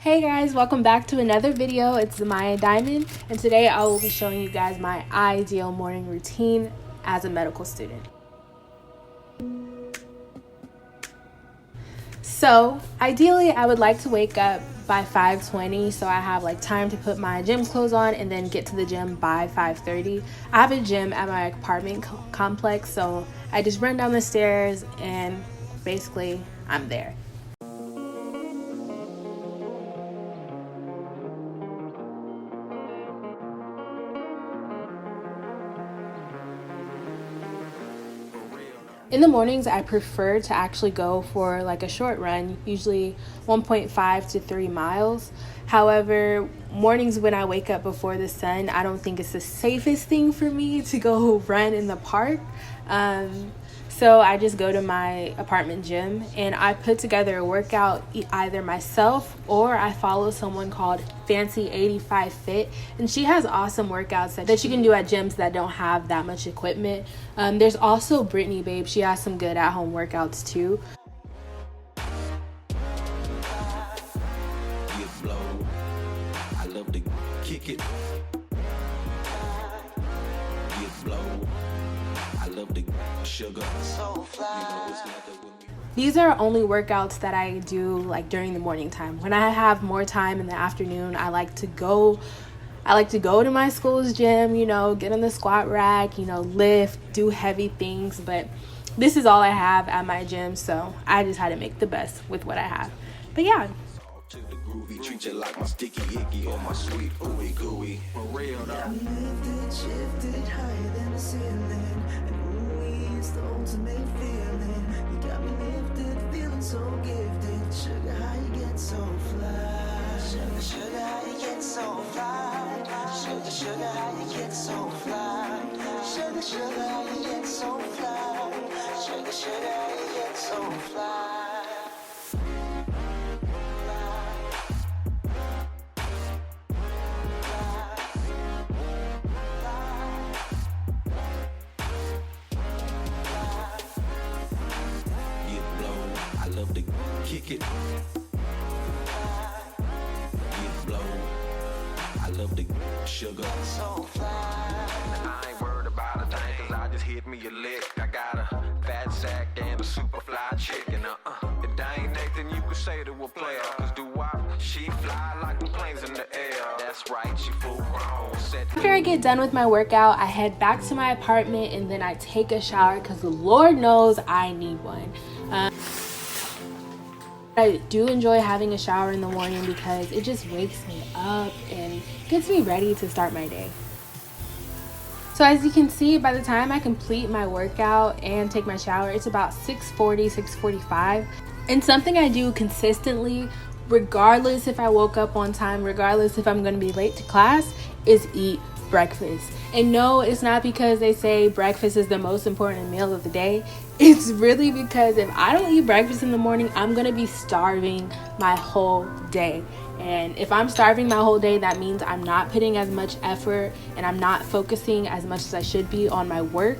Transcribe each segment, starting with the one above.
Hey guys, welcome back to another video. It's Maya Diamond, and today I will be showing you guys my ideal morning routine as a medical student. So ideally I would like to wake up by 5:20 so I have time to put my gym clothes on and then get to the gym by 5:30. I have a gym at my apartment complex, so I just run down the stairs and basically I'm there. In the mornings, I prefer to actually go for a short run, usually 1.5 to 3 miles. However, mornings when I wake up before the sun, I don't think it's the safest thing for me to go run in the park. So I just go to my apartment gym and I put together a workout either myself or I follow someone called Fancy 85 Fit, and she has awesome workouts that you can do at gyms that don't have that much equipment. There's also Brittany Babe. She has some good at-home workouts too. I love to kick it. I love the sugar. So fly. These are only workouts that I do during the morning time. When I have more time in the afternoon, I like to go to my school's gym, get on the squat rack, lift, do heavy things, but this is all I have at my gym, so I just had to make the best with what I have. But yeah. To the groovy, treat you like my sticky icky or my sweet ooey gooey. For real though. Lifted, shifted higher than the ceiling, and ooey is the ultimate feeling. You got me lifted, feeling so gifted. Sugar, how you get so fly? Sugar, sugar, how you get so fly? Sugar, sugar, how you get so fly? Sugar, sugar, how you get so fly? Sugar, sugar, how you get so fly? I love to kick it. Get blow. I love the sugar. So fly. I ain't worried about a thing, cause I just hit me a lick. I got a fat sack and a super fly chicken. If that ain't Nathan, you could say to a player. Cause do I? She fly like the planes in the air. That's right, she full grown. After I get done with my workout, I head back to my apartment and then I take a shower because the Lord knows I need one. I do enjoy having a shower in the morning because it just wakes me up and gets me ready to start my day. So as you can see, by the time I complete my workout and take my shower, it's about 6:40, 6:45. And something I do consistently, regardless if I woke up on time, regardless if I'm going to be late to class, is eat breakfast. And no, it's not because they say breakfast is the most important meal of the day. It's really because if I don't eat breakfast in the morning, I'm gonna be starving my whole day. And if I'm starving my whole day, that means I'm not putting as much effort and I'm not focusing as much as I should be on my work.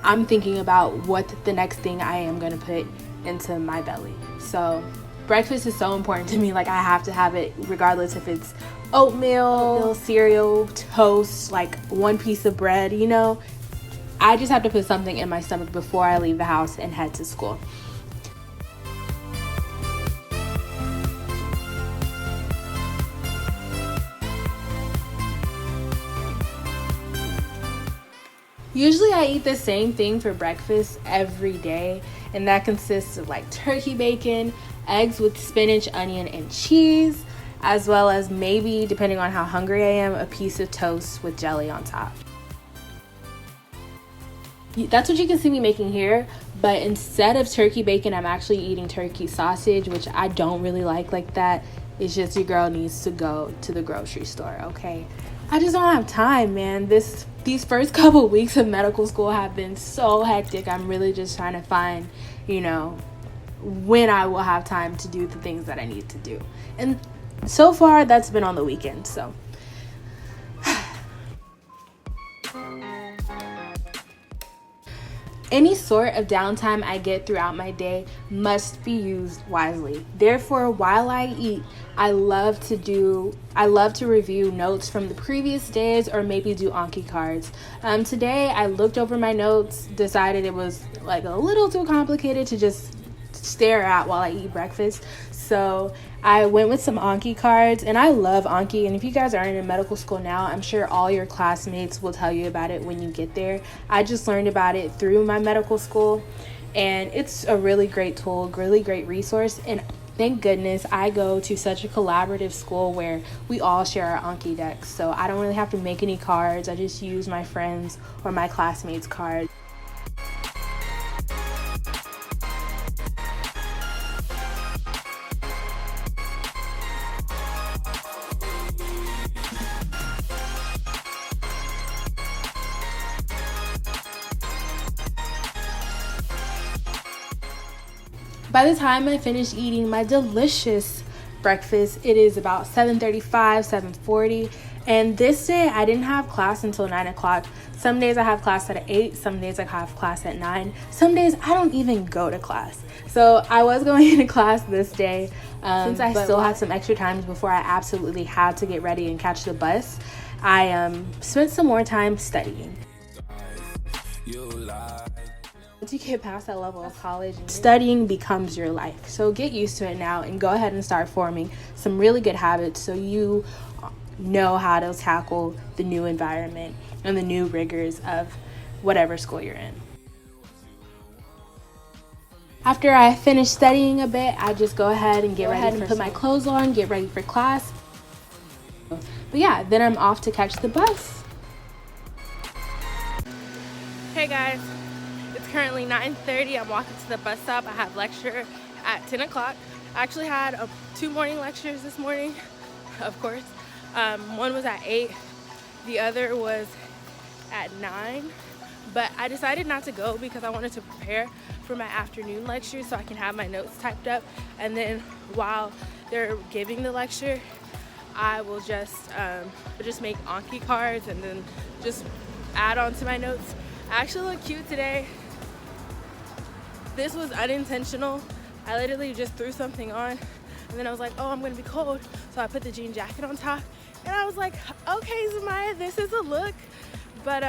I'm thinking about what the next thing I am gonna put into my belly. So breakfast is so important to me. I have to have it regardless if it's oatmeal, cereal, toast, one piece of bread, I just have to put something in my stomach before I leave the house and head to school. Usually I eat the same thing for breakfast every day, and that consists of turkey bacon, eggs with spinach, onion, and cheese, as well as maybe, depending on how hungry I am, a piece of toast with jelly on top. That's what you can see me making here, but instead of turkey bacon, I'm actually eating turkey sausage, which I don't really like that. It's just your girl needs to go to the grocery store, okay? I just don't have time, man. These first couple weeks of medical school have been so hectic. I'm really just trying to find, when I will have time to do the things that I need to do. And so far, that's been on the weekend, so. Any sort of downtime I get throughout my day must be used wisely. Therefore, while I eat, I love to review notes from the previous days or maybe do Anki cards. Today, I looked over my notes, decided it was like a little too complicated to just stare at while I eat breakfast. So I went with some Anki cards, and I love Anki. And if you guys aren't in medical school now, I'm sure all your classmates will tell you about it when you get there. I just learned about it through my medical school, and it's a really great tool, really great resource. And thank goodness I go to such a collaborative school where we all share our Anki decks. So I don't really have to make any cards. I just use my friends or my classmates' cards. By the time I finish eating my delicious breakfast, it is about 7:35, 7:40, and this day I didn't have class until 9 o'clock. Some days I have class at 8, some days I have class at 9, some days I don't even go to class. So I was going into class this day, since I still had some extra times before I absolutely had to get ready and catch the bus. I spent some more time studying. Once you get past that level of college, studying becomes your life. So get used to it now and go ahead and start forming some really good habits so you know how to tackle the new environment and the new rigors of whatever school you're in. After I finish studying a bit, I just go ahead and put my clothes on, get ready for class. But yeah, then I'm off to catch the bus. Hey guys. It's currently 9:30. I'm walking to the bus stop. I have lecture at 10 o'clock. I actually had 2 morning lectures this morning, of course. One was at 8, the other was at 9. But I decided not to go because I wanted to prepare for my afternoon lecture so I can have my notes typed up. And then while they're giving the lecture, I will just make Anki cards and then just add on to my notes. I actually look cute today. This was unintentional. I literally just threw something on and then I was like, oh, I'm gonna be cold. So I put the jean jacket on top and I was like, okay, Zamaya, this is a look. But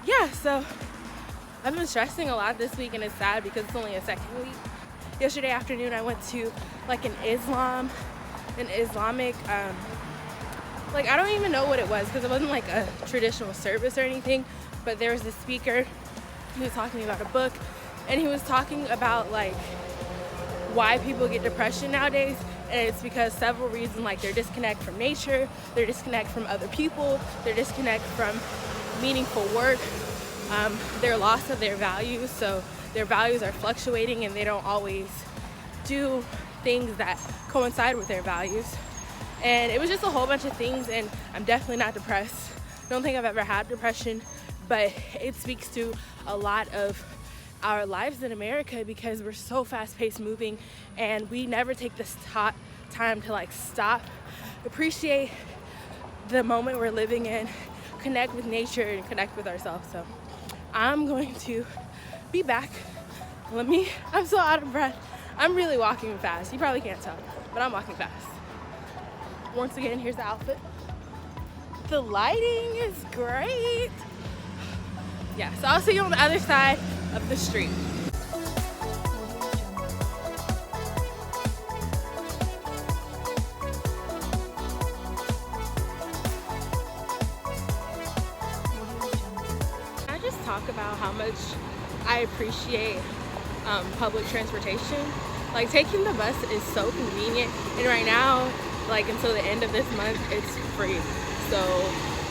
yeah, so I've been stressing a lot this week and it's sad because it's only a second week. Yesterday afternoon I went to like an Islamic, like I don't even know what it was because it wasn't like a traditional service or anything, but there was this speaker who was talking about a book and he was talking about like why people get depression nowadays, and it's because several reasons, like their disconnect from nature, their disconnect from other people, their disconnect from meaningful work, their loss of their values. So their values are fluctuating and they don't always do things that coincide with their values. And it was just a whole bunch of things, and I'm definitely not depressed. I don't think I've ever had depression, but it speaks to a lot of our lives in America because we're so fast-paced moving and we never take this time to like stop, appreciate the moment we're living in, connect with nature and connect with ourselves. So I'm going to be back. I'm so out of breath. I'm really walking fast. You probably can't tell, but I'm walking fast. Once again, here's the outfit. The lighting is great. Yeah, so I'll see you on the other side of the street. I just talk about how much I appreciate public transportation. Like taking the bus is so convenient, and right now, like until the end of this month, it's free. So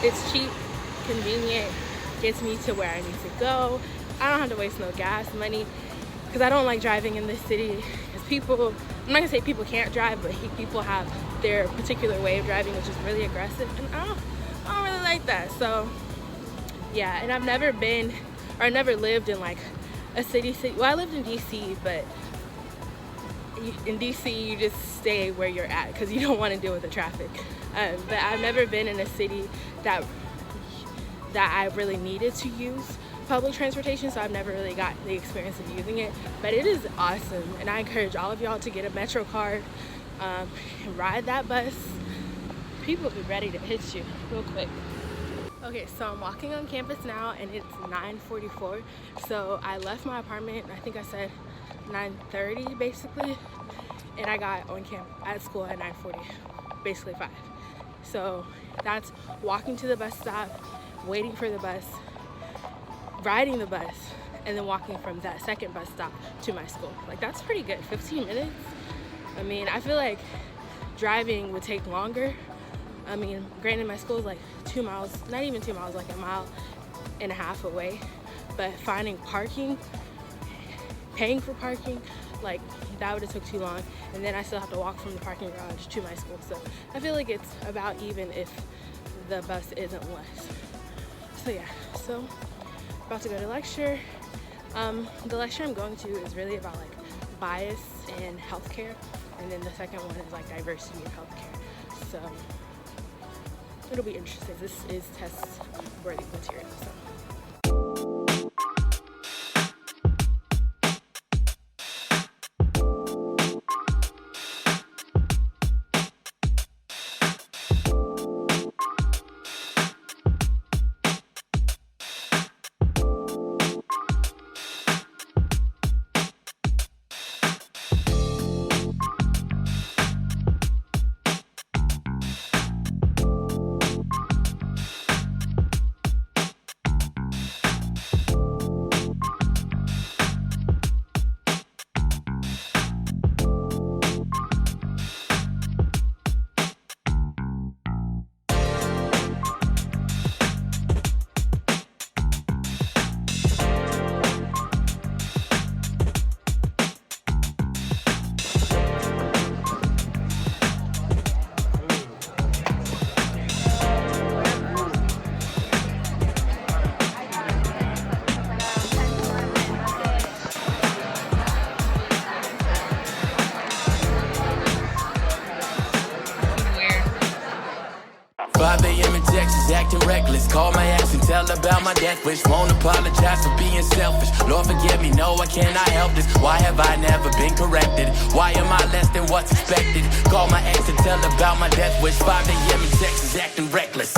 it's cheap, convenient, gets me to where I need to go. I don't have to waste no gas money because I don't like driving in this city because people, I'm not gonna say people can't drive, but people have their particular way of driving which is really aggressive, and I don't really like that. So yeah, and I've never lived in like a city. Well, I lived in DC, but in DC you just stay where you're at because you don't want to deal with the traffic. But I've never been in a city that I really needed to use public transportation, so I've never really got the experience of using it, but it is awesome, and I encourage all of y'all to get a Metro card and ride that bus. People be ready to hit you real quick. Okay, so I'm walking on campus now, and it's 9:44. So I left my apartment, I think I said 9:30 basically, and I got on camp at school at 9:40, basically 5. So that's walking to the bus stop, waiting for the bus, riding the bus, and then walking from that second bus stop to my school. Like, that's pretty good. 15 minutes. I mean, I feel like driving would take longer. I mean, granted, my school is like 2 miles, not even 2 miles, like 1.5 miles away. But finding parking, paying for parking, like, that would have took too long. And then I still have to walk from the parking garage to my school. So I feel like it's about even if the bus isn't less. So yeah, so about to go to lecture. The lecture I'm going to is really about like bias in healthcare, and then the second one is like diversity in healthcare. So it'll be interesting. This is test worthy material. So. Acting reckless, call my ass and tell about my death wish. Won't apologize for being selfish. Lord forgive me, no I cannot help this. Why have I never been corrected? Why am I less than what's expected? Call my ex and tell about my death wish. 5 a.m. in Texas, acting reckless.